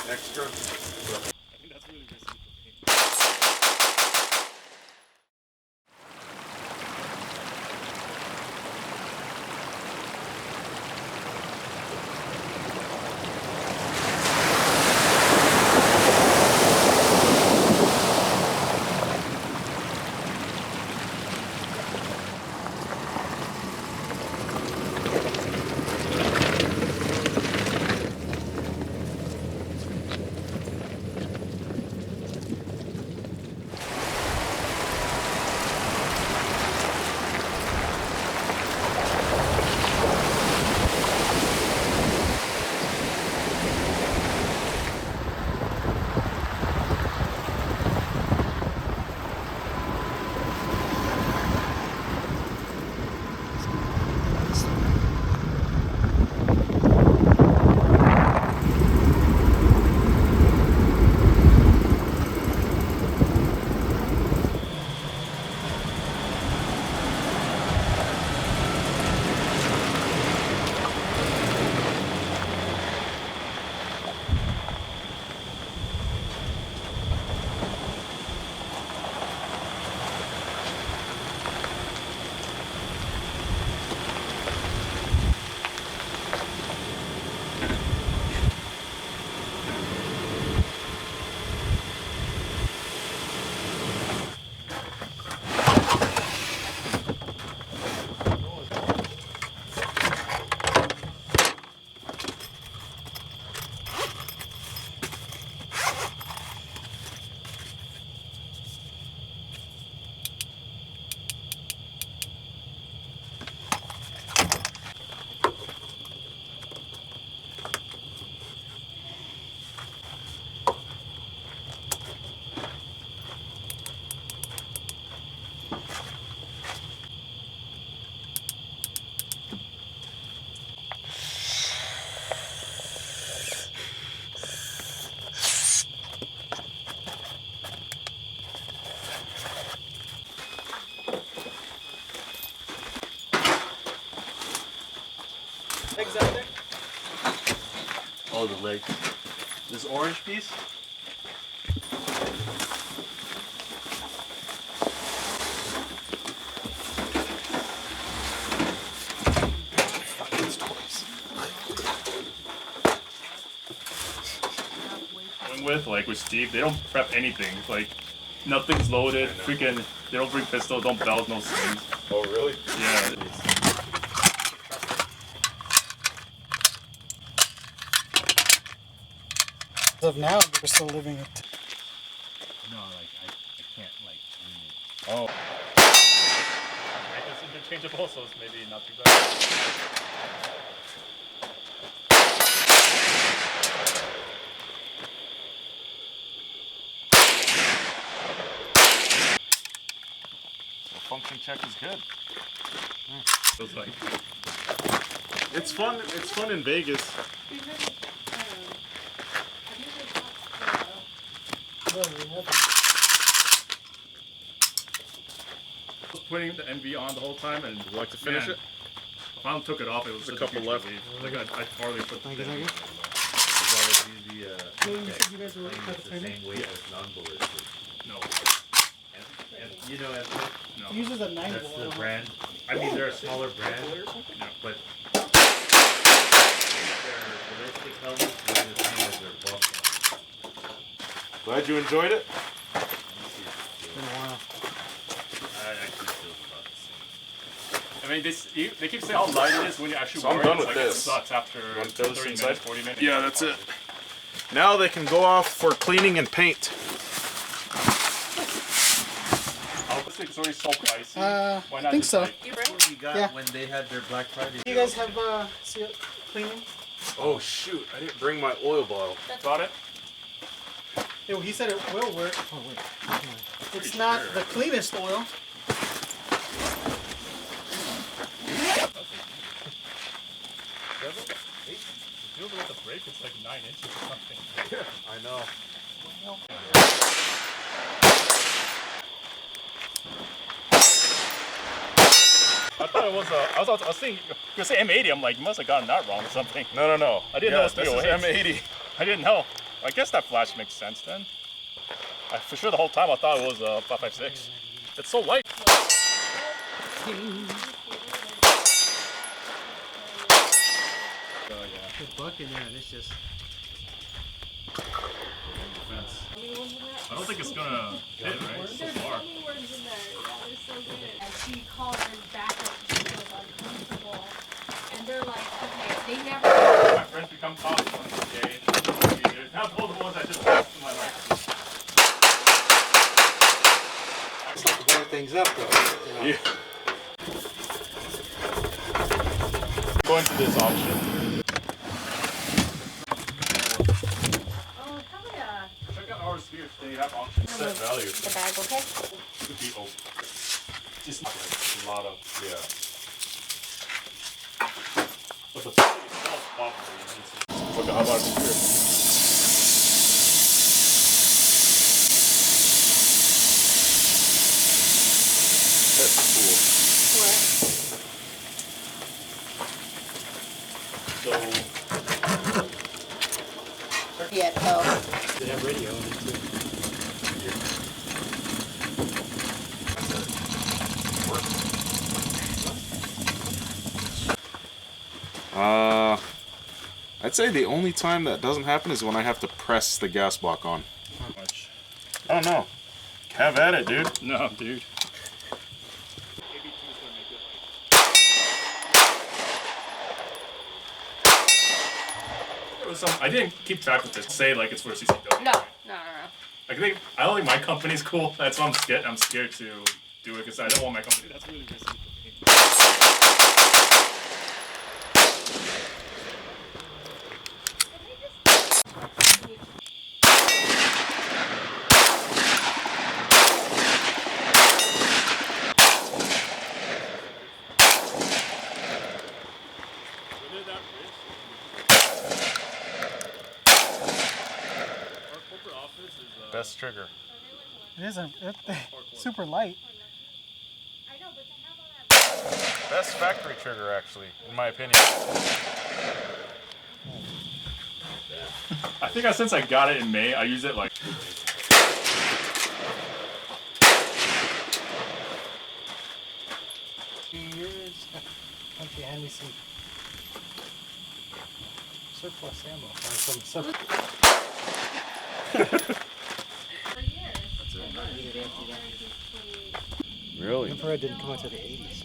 extra. I think that's really risky. Legs out there? Oh, the leg. This orange piece? Going with, like with Steve, they don't prep anything. Like, nothing's loaded. Freaking, they don't bring pistol, don't belt, no slings. Oh, really? Yeah. As of now, we're still living it. No, like I can't like. Oh. I guess interchangeable, so it's maybe not too bad. So function check is good. Feels like It's fun. It's fun in Vegas. I was putting the NV on the whole time, and Would you like to finish it? I finally took it off. It was There's such a couple huge left. relief. Like I hardly put the Thank you, thank you. You said you guys were claim it's the same weight as non-ballistic. No, And you know, and no. He uses a 9 that's volt. the brand. I mean, they're a smaller brand, No. but their ballistic helmets are the same as their bump helmets. Glad you enjoyed it. Been a while. I actually feel about the same. I mean, they keep saying how light it is when you actually So I'm wear done it. It's with like this. It sucks after Want to throw 30 this minutes, inside? 40 minutes. Yeah, that's it. Now they can go off for cleaning and paint. It's already so pricey. I Why not think just so. like, What you got Yeah. when they had their Black Friday? You guys have cleaning? Oh shoot! I didn't bring my oil bottle. got it? Yeah, well, he said it will work. Oh wait, it's Pretty not sure. the cleanest oil. Feel with the brake, it's like 9 inches or something. I know. I thought it was I was thinking, you were saying M80, I'm like, you must have gotten that wrong or something. No. I didn't know it was this is 308. M80. I didn't know. I guess that flash makes sense then. For sure, the whole time I thought it was a 5.56. It's so light. The buck in there, and it's just. Defense. I don't think it's gonna hit, right? So There's far. so many words in there. Yeah, they're so good. And she calls them back up. She feels uncomfortable. And they're like, okay, they never. My friends become cops. Okay. Not all the ones I just passed in my life. It's like blowing things up, though. You know? Yeah. Going to this auction. Oh, hell yeah. Check out ours here. They have auctions. Set value. The bag, okay? Could be open. Just like a lot of But the thing itself probably. Look at how about here. That's cool. What? So Yeah, so. They have radio in it, too. I'd say the only time that doesn't happen is when I have to press the gas block on. much. I don't know. Have at it, dude. No, dude. There was some. I didn't keep track with this. Say like it's for CCW. No. I don't think my company's cool. That's why I'm scared. I'm scared to do it because I don't want my company. That's really risky. Best trigger. It is super light. I know, but to have all that. Best factory trigger, actually, in my opinion. I think since I got it in May, I use it like. Years. Okay, hand me some surplus ammo. Or some For years. Really? infrared didn't come out to the 80s.